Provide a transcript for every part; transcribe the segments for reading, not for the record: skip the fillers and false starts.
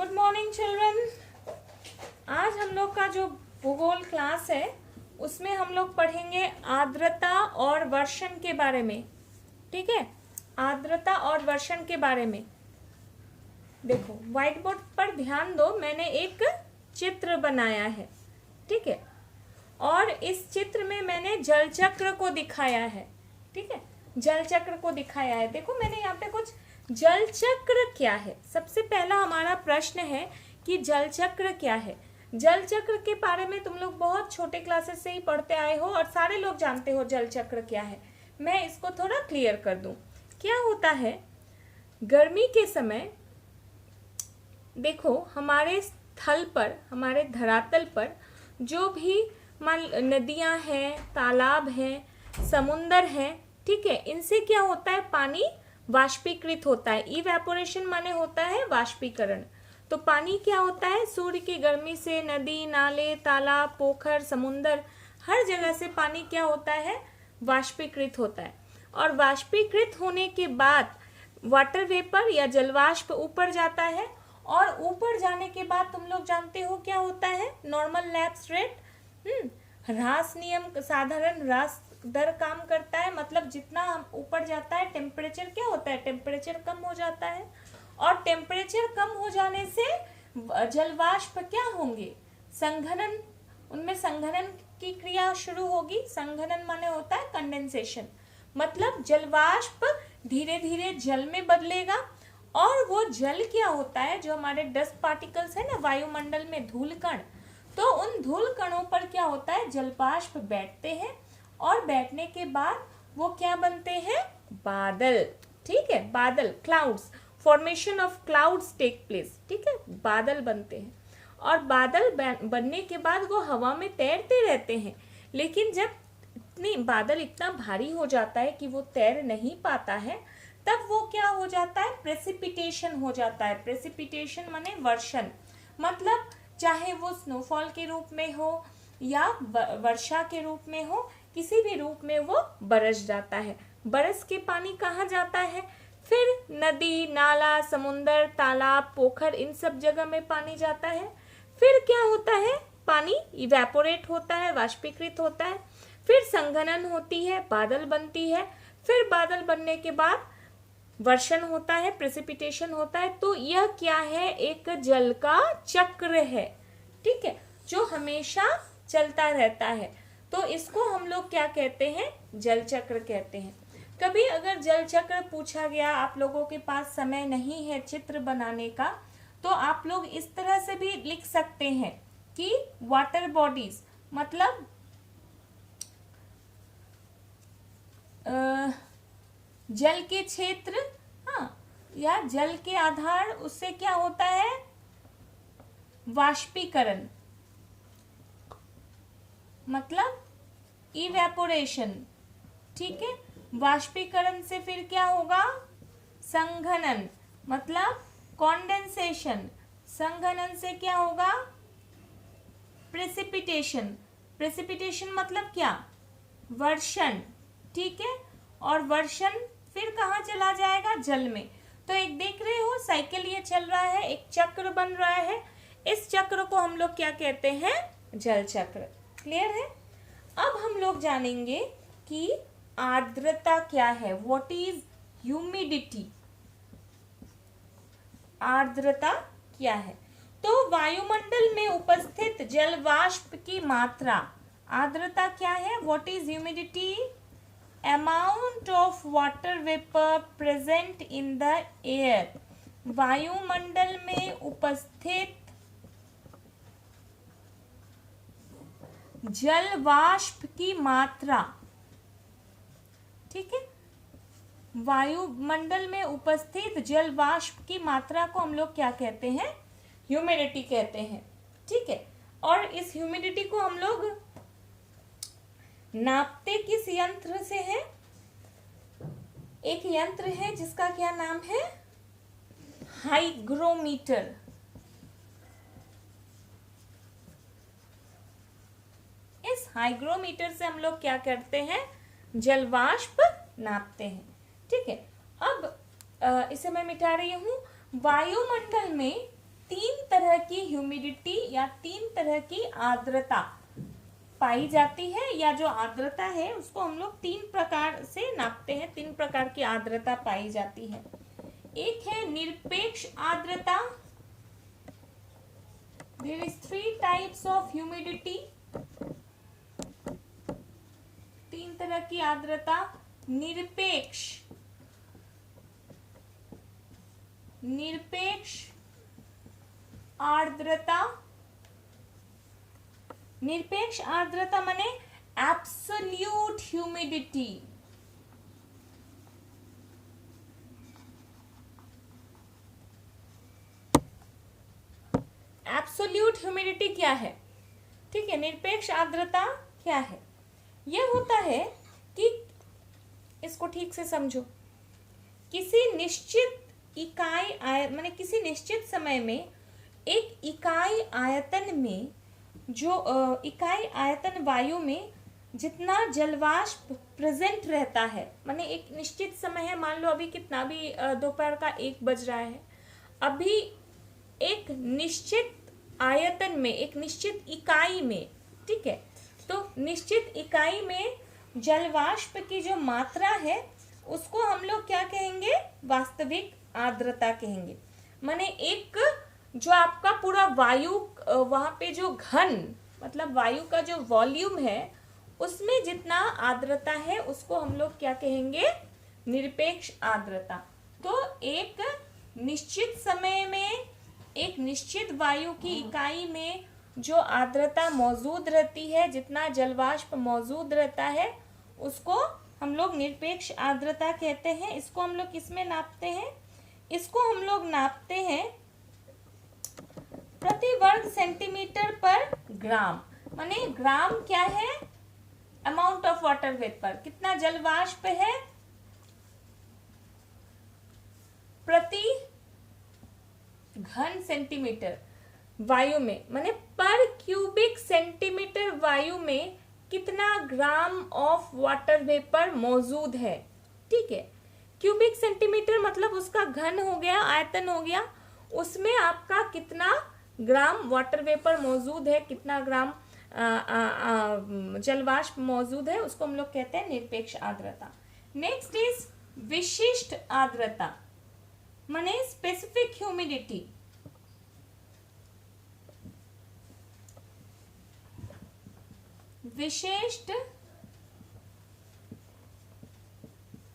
Good morning children. आज हम लोग का जो भूगोल क्लास है उसमें हम लोग पढ़ेंगे आर्द्रता और वर्षण के बारे में। ठीक है, आर्द्रता और वर्षण के बारे में। देखो व्हाइट बोर्ड पर ध्यान दो, मैंने एक चित्र बनाया है। ठीक है, और इस चित्र में मैंने जल चक्र को दिखाया है। ठीक है, जल चक्र को दिखाया है। देखो मैंने यहाँ पे कुछ जल चक्र क्या है। सबसे पहला हमारा प्रश्न है कि जल चक्र क्या है। जल चक्र के बारे में तुम लोग बहुत छोटे क्लासेस से ही पढ़ते आए हो और सारे लोग जानते हो जल चक्र क्या है। मैं इसको थोड़ा क्लियर कर दूं। क्या होता है, गर्मी के समय देखो हमारे स्थल पर, हमारे धरातल पर जो भी नदियां हैं, तालाब हैं, समुंदर हैं, ठीक है, इनसे क्या होता है, पानी वाष्पीकृत होता है। इवेपोरेशन माने होता है वाष्पीकरण। तो पानी क्या होता है, सूर्य की गर्मी से नदी, नाले, तालाब, पोखर, समुंदर, हर जगह से पानी क्या होता है, वाष्पीकृत होता है। और वाष्पीकृत होने के बाद वाटर वेपर या जलवाष्प ऊपर जाता है और ऊपर जाने के बाद तुम लोग जानते हो क्या होता है, नॉर्मल लैप्स रेट, ह्रास नियम, साधारण ह्रास दर काम करता है। मतलब जितना ऊपर जाता है टेम्परेचर क्या होता है, टेम्परेचर कम हो जाता है। और टेम्परेचर कम हो जाने से जलवाष्प क्या होंगे, संघनन, उनमें संघनन की क्रिया शुरू होगी। संघनन माने होता है कंडेंसेशन, मतलब जलवाष्प धीरे धीरे जल में बदलेगा। और वो जल क्या होता है, जो हमारे डस्ट पार्टिकल्स है ना वायुमंडल में, धूल कण, तो उन धूल कणों पर क्या होता है, जलवाष्प बैठते हैं और बैठने के बाद वो क्या बनते हैं, बादल। ठीक है, बादल, clouds, formation of clouds take place. ठीक है, बादल बनते हैं और बादल बनने के बाद वो हवा में तैरते रहते हैं। लेकिन जब बादल इतना भारी हो जाता है कि वो तैर नहीं पाता है, तब वो क्या हो जाता है, प्रेसिपिटेशन हो जाता है। प्रेसिपिटेशन माने वर्षण, मतलब चाहे वो स्नोफॉल के रूप में हो या वर्षा के रूप में हो, किसी भी रूप में वो बरस जाता है। बरस के पानी कहाँ जाता है, फिर नदी, नाला, समुंदर, तालाब, पोखर, इन सब जगह में पानी जाता है। फिर क्या होता है, पानी इवेपोरेट होता है, वाष्पीकृत होता है। फिर संघनन होती है, बादल बनती है। फिर बादल बनने के बाद वर्षण होता है, प्रेसिपिटेशन होता है। तो यह क्या है, एक जल का चक्र है। ठीक है, जो हमेशा चलता रहता है। तो इसको हम लोग क्या कहते हैं, जल चक्र कहते हैं। कभी अगर जल चक्र पूछा गया, आप लोगों के पास समय नहीं है चित्र बनाने का, तो आप लोग इस तरह से भी लिख सकते हैं कि वाटर बॉडीज, मतलब जल के क्षेत्र, हाँ, या जल के आधार, उससे क्या होता है, वाष्पीकरण, मतलब इवेपोरेशन। ठीक है, वाष्पीकरण से फिर क्या होगा, संघनन, मतलब कॉन्डेंसेशन। संघनन से क्या होगा, प्रेसिपिटेशन। प्रेसिपिटेशन मतलब क्या, वर्षण। ठीक है, और वर्षण फिर कहाँ चला जाएगा, जल में। तो एक देख रहे हो साइकिल ये चल रहा है, एक चक्र बन रहा है। इस चक्र को हम लोग क्या कहते हैं, जल चक्र। क्लियर है। अब हम लोग जानेंगे कि आर्द्रता क्या है, व्हाट इज ह्यूमिडिटी। आर्द्रता क्या है, तो वायुमंडल में उपस्थित जलवाष्प की मात्रा। आर्द्रता क्या है, what is humidity, amount of water vapour present in the air. वायुमंडल में उपस्थित जलवाष्प की मात्रा। ठीक है, वायुमंडल में उपस्थित जलवाष्प की मात्रा को हम लोग क्या कहते हैं, ह्यूमिडिटी कहते हैं। ठीक है, और इस ह्यूमिडिटी को हम लोग नापते किस यंत्र से है, एक यंत्र है जिसका क्या नाम है, हाइग्रोमीटर। इस हाइग्रोमीटर से हम लोग क्या करते हैं, जलवाष्प नापते हैं। ठीक है, अब इसे मैं मिटा रही हूं। वायुमंडल में तीन तरह की ह्यूमिडिटी या तीन तरह की आर्द्रता पाई जाती है, या जो आर्द्रता है उसको हम लोग तीन प्रकार से नापते हैं। तीन प्रकार की आर्द्रता पाई जाती है। एक है निरपेक्ष आर्द्रता, there is 3 types of humidity। तीन तरह की आर्द्रता, निरपेक्ष आर्द्रता, निरपेक्ष आर्द्रता माने एब्सोल्यूट ह्यूमिडिटी। एब्सोल्यूट ह्यूमिडिटी क्या है? ठीक है, निरपेक्ष आर्द्रता क्या है? यह होता है कि, इसको ठीक से समझो, किसी निश्चित इकाई माने किसी निश्चित समय में एक इकाई आयतन में जो इकाई आयतन वायु में जितना जलवाष्प प्रेजेंट रहता है, माने एक निश्चित समय है, मान लो अभी कितना भी दोपहर का 1 बज रहा है, अभी एक निश्चित आयतन में, एक निश्चित इकाई में, ठीक है, तो निश्चित इकाई में जलवाष्प की जो मात्रा है उसको हम लोग क्या कहेंगे? वास्तविक आर्द्रता कहेंगे। माने एक जो आपका पूरा वायु वहां पे जो घन मतलब वायु का जो वॉल्यूम है उसमें जितना आर्द्रता है उसको हम लोग क्या कहेंगे? निरपेक्ष आर्द्रता। तो एक निश्चित समय में एक निश्चित वायु की इकाई में जो आर्द्रता मौजूद रहती है, जितना जलवाष्प मौजूद रहता है, उसको हम लोग निरपेक्ष आर्द्रता कहते हैं। इसको हम लोग किसमें नापते हैं? इसको हम लोग नापते हैं प्रति वर्ग सेंटीमीटर पर ग्राम। माने ग्राम क्या है? अमाउंट ऑफ वाटर वेपर, कितना जलवाष्प है प्रति घन सेंटीमीटर वायु में, माने पर क्यूबिक सेंटीमीटर वायु में कितना ग्राम ऑफ वाटर वेपर मौजूद है। ठीक है, क्यूबिक सेंटीमीटर मतलब उसका घन हो गया, आयतन हो गया, उसमें आपका कितना ग्राम वाटर वेपर मौजूद है, कितना ग्राम जलवाष्प मौजूद है, उसको हम लोग कहते हैं निरपेक्ष आर्द्रता। नेक्स्ट इज विशिष्ट आर्द्रता, माने स्पेसिफिक ह्यूमिडिटी। विशिष्ट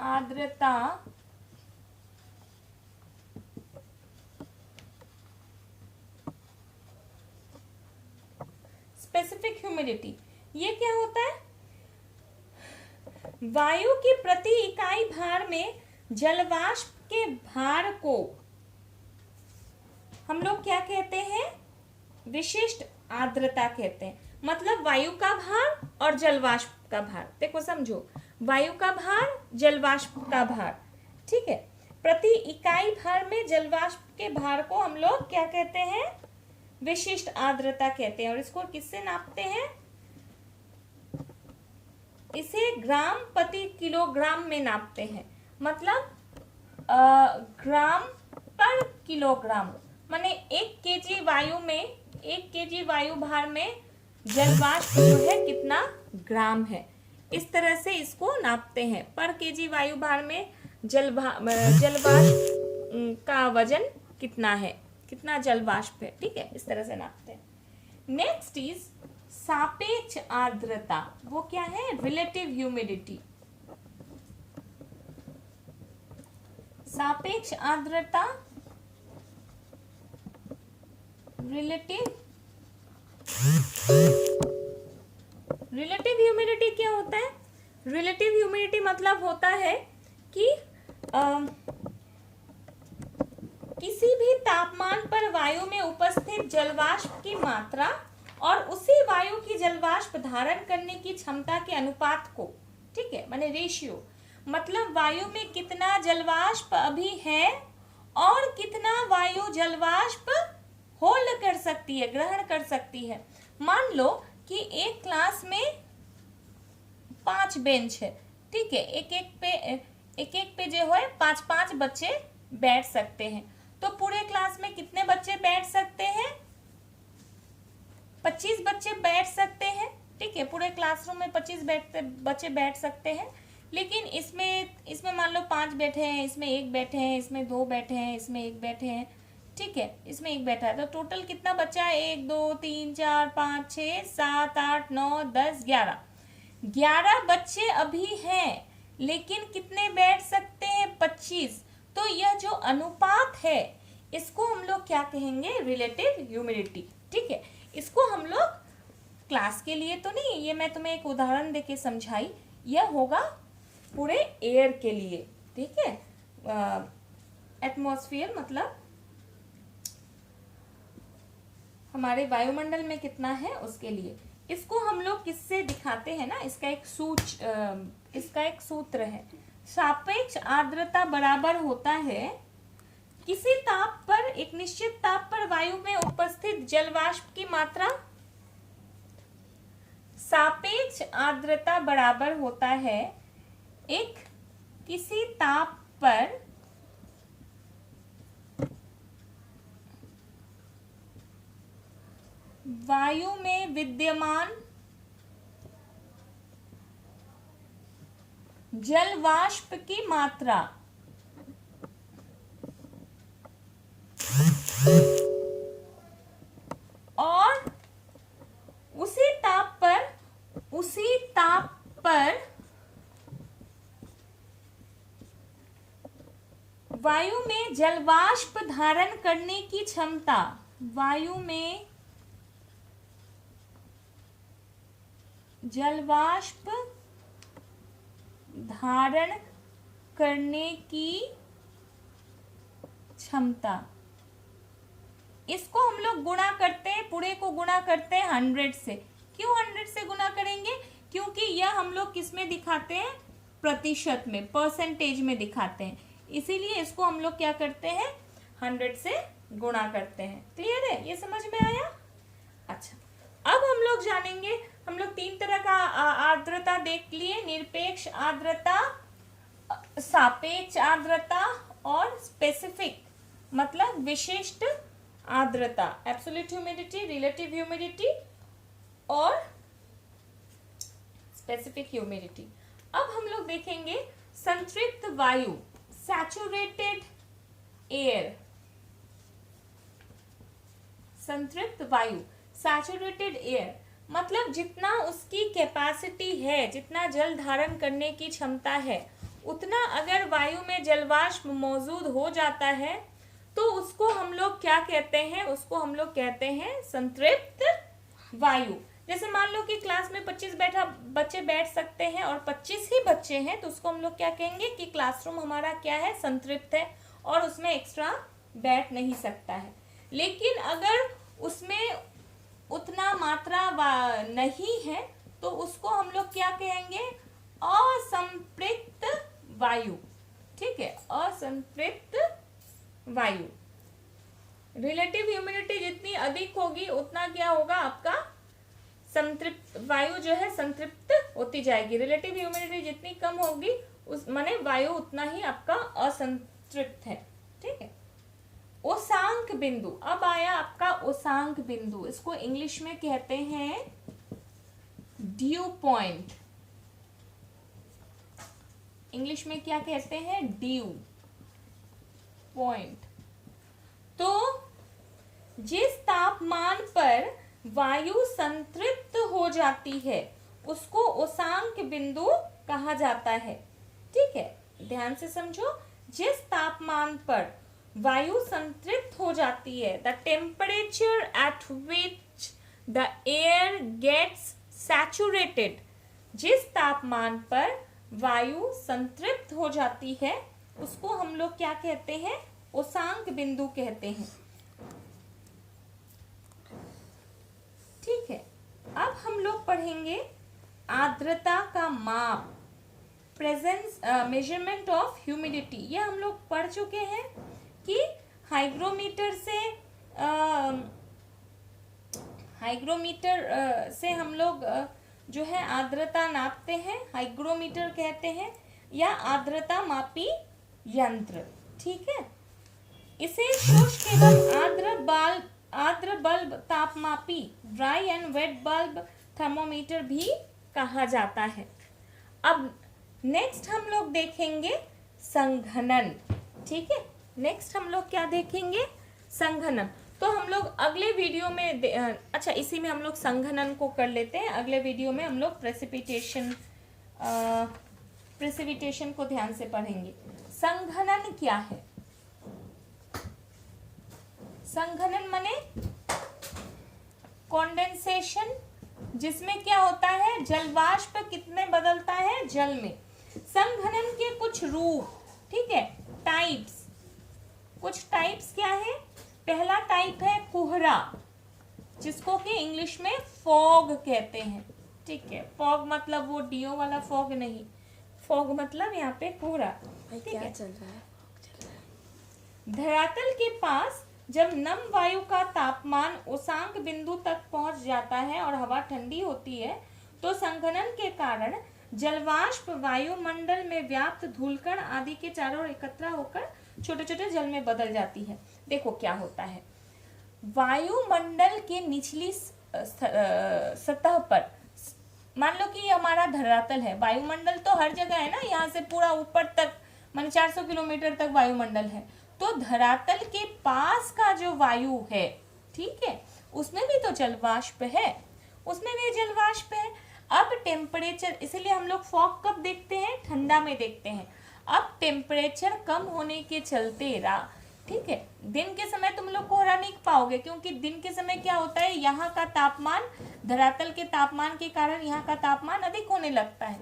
आर्द्रता स्पेसिफिक ह्यूमिडिटी, ये क्या होता है? वायु की प्रति इकाई भार में जलवाष्प के भार को हम लोग क्या कहते हैं? विशिष्ट आर्द्रता कहते हैं। मतलब वायु का भार और जलवाष्प का भार, देखो समझो, वायु का भार, जलवाष्प का भार, ठीक है, प्रति इकाई भार में जलवाष्प के भार को हम लोग क्या कहते हैं? विशिष्ट आर्द्रता कहते हैं। और इसको किससे नापते हैं? इसे ग्राम प्रति किलोग्राम में नापते हैं। मतलब ग्राम पर किलोग्राम, माने 1 केजी वायु में, 1 केजी वायु भार में जलवाष्प जो है कितना ग्राम है, इस तरह से इसको नापते हैं। पर केजी वायु भार में जलवाष्प का वजन कितना है, कितना जलवाष्प है, ठीक है, इस तरह से नापते हैं। नेक्स्ट इज सापेक्ष आर्द्रता, वो क्या है? Relative humidity. सापेक्ष आर्द्रता, रिलेटिव ह्यूमिडिटी क्या होता है? रिलेटिव ह्यूमिडिटी मतलब होता है कि किसी भी तापमान पर वायु में उपस्थित जलवाष्प की मात्रा और उसी वायु की जलवाष्प धारण करने की क्षमता के अनुपात को, ठीक है, माने रेशियो, मतलब वायु में कितना जलवाष्प अभी है और कितना वायु जलवाष्प होल्ड कर सकती है, ग्रहण कर सकती है। मान लो कि एक क्लास में 5 बेंच है, ठीक है, एक एक पे जो है 5-5 बच्चे बैठ सकते हैं। तो पूरे क्लास में कितने बच्चे बैठ सकते 25 बच्चे बैठ सकते हैं, ठीक है, पूरे क्लासरूम में 25 बच्चे बैठ सकते हैं। लेकिन इसमें मान लो 5 बैठे हैं, इसमें 1 बैठे हैं, इसमें 2 बैठे हैं, इसमें 1 बैठे हैं, ठीक है, इसमें 1 बैठा है, तो टोटल कितना बचा है? 1 2 3 4 5 6 7 8 9 10 11। 11 बच्चे अभी हैं, लेकिन कितने बैठ सकते हैं? 25। तो यह जो अनुपात है इसको हम लोग क्या कहेंगे? रिलेटिव ह्यूमिडिटी, ठीक है। इसको हम लोग क्लास के लिए तो नहीं, ये मैं तुम्हें एक उदाहरण देके समझाई, यह होगा पूरे एयर के लिए, ठीक है। एटमॉस्फेयर मतलब हमारे वायुमंडल में कितना है उसके लिए। इसको हम लोग किससे दिखाते हैं ना, इसका एक सूत्र है। सापेक्ष आर्द्रता बराबर होता है किसी ताप पर, एक निश्चित ताप पर वायु में उपस्थित जलवाष्प की मात्रा। सापेक्ष आर्द्रता बराबर होता है एक किसी ताप पर वायु में विद्यमान जलवाष्प की मात्रा। और उसी ताप पर वायु में जलवाष्प धारण करने की क्षमता। वायु में जलवाष्प धारण करने की क्षमता, इसको हम लोग गुणा करते हैं, पूरे को गुणा करते हैं 100 से। क्यों 100 से गुणा करेंगे? क्योंकि यह हम लोग किस में दिखाते हैं? प्रतिशत में, परसेंटेज में दिखाते हैं, इसीलिए इसको हम लोग क्या करते हैं? 100 से गुणा करते हैं। क्लियर है? ये समझ में आया? अच्छा, अब हम लोग जानेंगे, हम लोग 3 तरह का आर्द्रता देख लिए, निरपेक्ष आर्द्रता, सापेक्ष आर्द्रता और स्पेसिफिक मतलब विशिष्ट आर्द्रता, एब्सोल्यूट ह्यूमिडिटी, रिलेटिव ह्यूमिडिटी और स्पेसिफिक ह्यूमिडिटी। अब हम लोग देखेंगे संतृप्त वायु, सैचुरेटेड एयर। संतृप्त वायु, सैचुरेटेड एयर मतलब जितना उसकी कैपेसिटी है, जितना जल धारण करने की क्षमता है, उतना अगर वायु में जलवाष्प मौजूद हो जाता है तो उसको हम लोग क्या कहते हैं? उसको हम लोग कहते हैं संतृप्त वायु। जैसे मान लो कि क्लास में 25 बच्चे बैठ सकते हैं और 25 ही बच्चे हैं, तो उसको हम लोग क्या कहेंगे कि क्लासरूम हमारा क्या है? संतृप्त है और उसमें एक्स्ट्रा बैठ नहीं सकता है। लेकिन अगर उसमें उतना मात्रा नहीं है तो उसको हम लोग क्या कहेंगे? असंतृप्त वायु, ठीक है, असंतृप्त वायु। रिलेटिव ह्यूमिडिटी जितनी अधिक होगी उतना क्या होगा? आपका संतृप्त वायु जो है संतृप्त होती जाएगी। रिलेटिव ह्यूमिडिटी जितनी कम होगी उस माने वायु उतना ही आपका असंतृप्त है, ठीक है। ओसांक बिंदु, अब आया आपका ओसांक बिंदु, इसको इंग्लिश में कहते हैं ड्यू पॉइंट। इंग्लिश में क्या कहते हैं? Due point. तो जिस तापमान पर वायु संतृप्त हो जाती है उसको ओसांक बिंदु कहा जाता है, ठीक है, ध्यान से समझो। जिस तापमान पर वायु संतृप्त हो जाती है, the temperature at which the air gets saturated, जिस तापमान पर वायु संतृप्त हो जाती है उसको हम लोग क्या कहते हैं? ओसांक बिंदु कहते हैं, ठीक है। अब हम लोग पढ़ेंगे आर्द्रता का माप, प्रेजेंस मेजरमेंट ऑफ ह्यूमिडिटी। ये हम लोग पढ़ चुके हैं कि हाइग्रोमीटर से हम लोग जो है आर्द्रता नापते हैं, हाइग्रोमीटर कहते हैं, या आर्द्रता मापी यंत्र, ठीक है। इसे शुष्क एवं आर्द्र आर्द्र बल्ब तापमापी, dry and wet bulb thermometer भी कहा जाता है। अब नेक्स्ट हम लोग देखेंगे संघनन। ठीक है, नेक्स्ट हम लोग क्या देखेंगे? संघनन। तो हम लोग अगले वीडियो में अच्छा, इसी में हम लोग संघनन को कर लेते हैं। अगले वीडियो में हम लोग प्रेसिपिटेशन को ध्यान से पढ़ेंगे। संघनन क्या है? संघनन माने कंडेंसेशन, जिसमें क्या होता है, जलवाष्प कितने बदलता है? जल में। संघनन के कुछ रूप, ठीक है, टाइप्स। कुछ टाइप्स क्या है? पहला टाइप है कोहरा, जिसको कि इंग्लिश में फॉग कहते हैं। ठीक है, फॉग मतलब वो डीओ वाला फॉग नहीं, फॉग मतलब यहाँ पे कोहरा। ठीक है, चल रहा है? धरातल के पास जब नम वायु का तापमान उषांक बिंदु तक पहुंच जाता है और हवा ठंडी होती है, तो संघनन के कारण जलवाष्प वायुमंडल में व्याप्त धूलकण आदि के चारों ओर एकत्र होकर छोटे छोटे जल में बदल जाती है। देखो क्या होता है, वायुमंडल के निचली सतह पर, मान लो कि ये हमारा धरातल है, वायुमंडल तो हर जगह है ना, यहाँ से पूरा ऊपर तक मान 400 किलोमीटर तक वायुमंडल है। तो धरातल के पास का जो वायु है, ठीक है, उसमें भी तो जलवाष्प है, उसमें भी जलवाष्प है। अब टेम्परेचर, इसलिए हम लोग फॉग कब देखते हैं? ठंडा में देखते हैं। अब टेम्परेचर कम होने के चलते ठीक है, दिन के समय तुम लोग कोहरा नहीं पाओगे, क्योंकि दिन के समय क्या होता है, यहाँ का तापमान, धरातल के तापमान के कारण यहाँ का तापमान अधिक होने लगता है।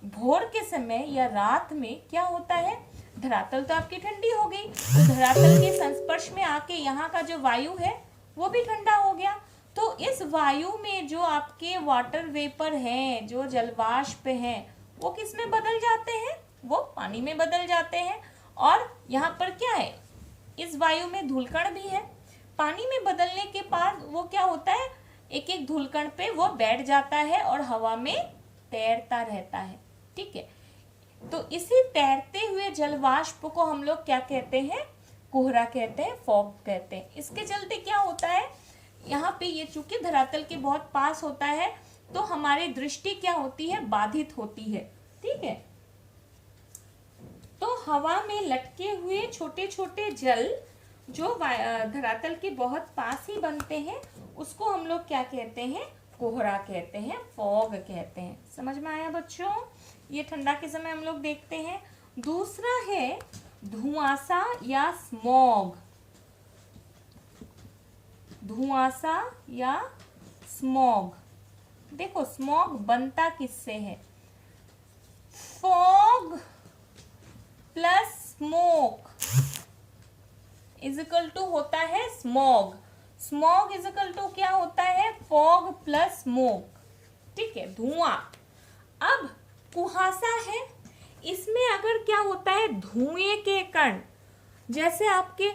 भोर के समय या रात में क्या होता है, धरातल तो आपकी ठंडी हो गई, तो धरातल के संस्पर्श में आके यहाँ का जो वायु है वो भी ठंडा हो गया। तो इस वायु में जो आपके वाटर वेपर हैं, जो जलवाष्प हैं, वो किस में बदल जाते हैं? वो पानी में बदल जाते हैं। और यहाँ पर क्या है, इस वायु में धूलकण भी है। पानी में बदलने के बाद वो क्या होता है, एक एक धूलकण पे वो बैठ जाता है और हवा में तैरता रहता है। ठीक है, तो इसी तैरते हुए जलवाष्प को हम लोग क्या कहते हैं? कोहरा कहते हैं, फॉग कहते हैं। इसके चलते क्या होता है, यहाँ पे ये चूंकि धरातल के बहुत पास होता है, तो हमारी दृष्टि क्या होती है? बाधित होती है। ठीक है, तो हवा में लटके हुए छोटे छोटे जल जो धरातल के बहुत पास ही बनते हैं, उसको हम लोग क्या कहते हैं? कोहरा कहते हैं, फॉग कहते हैं। समझ में आया बच्चों? ये ठंडा के समय हम लोग देखते हैं। दूसरा है धुआंसा या स्मॉग। धुआंसा या स्मॉग, देखो स्मॉग बनता किससे है? Fog plus smoke is equal to होता है smog. Smog is equal to क्या होता है? Fog plus smoke. ठीक है, धुआं। अब कुहासा है, इसमें अगर क्या होता है, धुएं के कण, जैसे आपके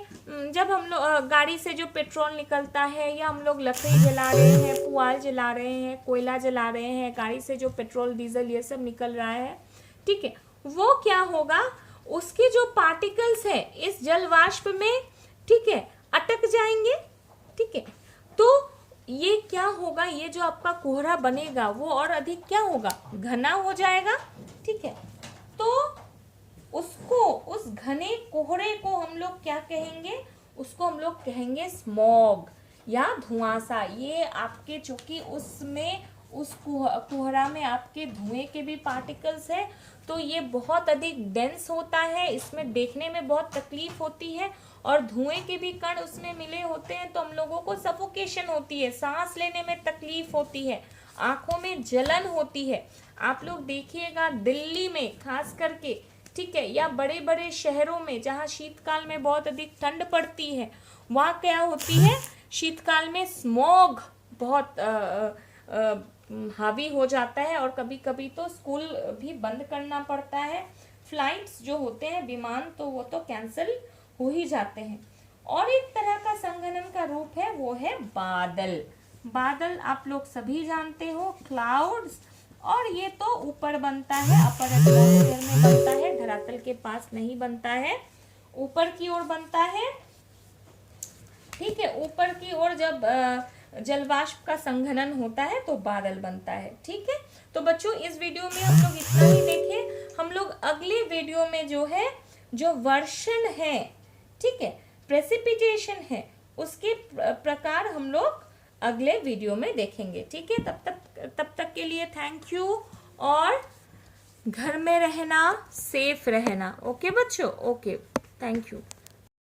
जब हम लोग गाड़ी से जो पेट्रोल निकलता है, या हम लोग लकड़ी जला रहे हैं, पुआल जला रहे हैं, कोयला जला रहे हैं, गाड़ी से जो पेट्रोल डीजल ये सब निकल रहा है, ठीक है, वो क्या होगा, उसके जो पार्टिकल्स है इस जलवाष्प में, ठीक है, अटक जाएंगे। ठीक है, तो ये क्या होगा, ये जो आपका कोहरा बनेगा वो और अधिक क्या होगा? घना हो जाएगा। ठीक है, तो उसको, उस घने कोहरे को हम लोग क्या कहेंगे? उसको हम लोग कहेंगे स्मॉग या धुआंसा। ये आपके चूंकि उसमें, उस कोहरा में आपके धुएं के भी पार्टिकल्स है, तो ये बहुत अधिक डेंस होता है, इसमें देखने में बहुत तकलीफ होती है, और धुएं के भी कण उसमें मिले होते हैं, तो हम लोगों को सफोकेशन होती है, सांस लेने में तकलीफ होती है, आंखों में जलन होती है। आप लोग देखिएगा दिल्ली में खास करके, ठीक है, या बड़े बड़े शहरों में जहाँ शीतकाल में बहुत अधिक ठंड पड़ती है, वहाँ क्या होती है, शीतकाल में स्मॉग बहुत हावी हो जाता है, और कभी कभी तो स्कूल भी बंद करना पड़ता है। फ्लाइट्स जो होते हैं, विमान, तो वो तो कैंसिल हो ही जाते हैं। और एक तरह का संघनन का रूप है, वो है बादल। बादल आप लोग सभी जानते हो, क्लाउड्स, और ये तो ऊपर बनता है, अपर एटमॉस्फेयर में बनता है, धरातल के पास नहीं बनता है, ऊपर की ओर बनता है। ठीक है, ऊपर की ओर जब जलवाष्प का संघनन होता है तो बादल बनता है। ठीक है, तो बच्चों इस वीडियो में हम लोग इतना ही देखें। हम लोग अगले वीडियो में जो है, जो वर्षण है, ठीक है, प्रेसिपिटेशन है, उसके प्रकार हम लोग अगले वीडियो में देखेंगे। ठीक है, तब तक के लिए थैंक यू, और घर में रहना, सेफ रहना। ओके बच्चों, ओके, थैंक यू।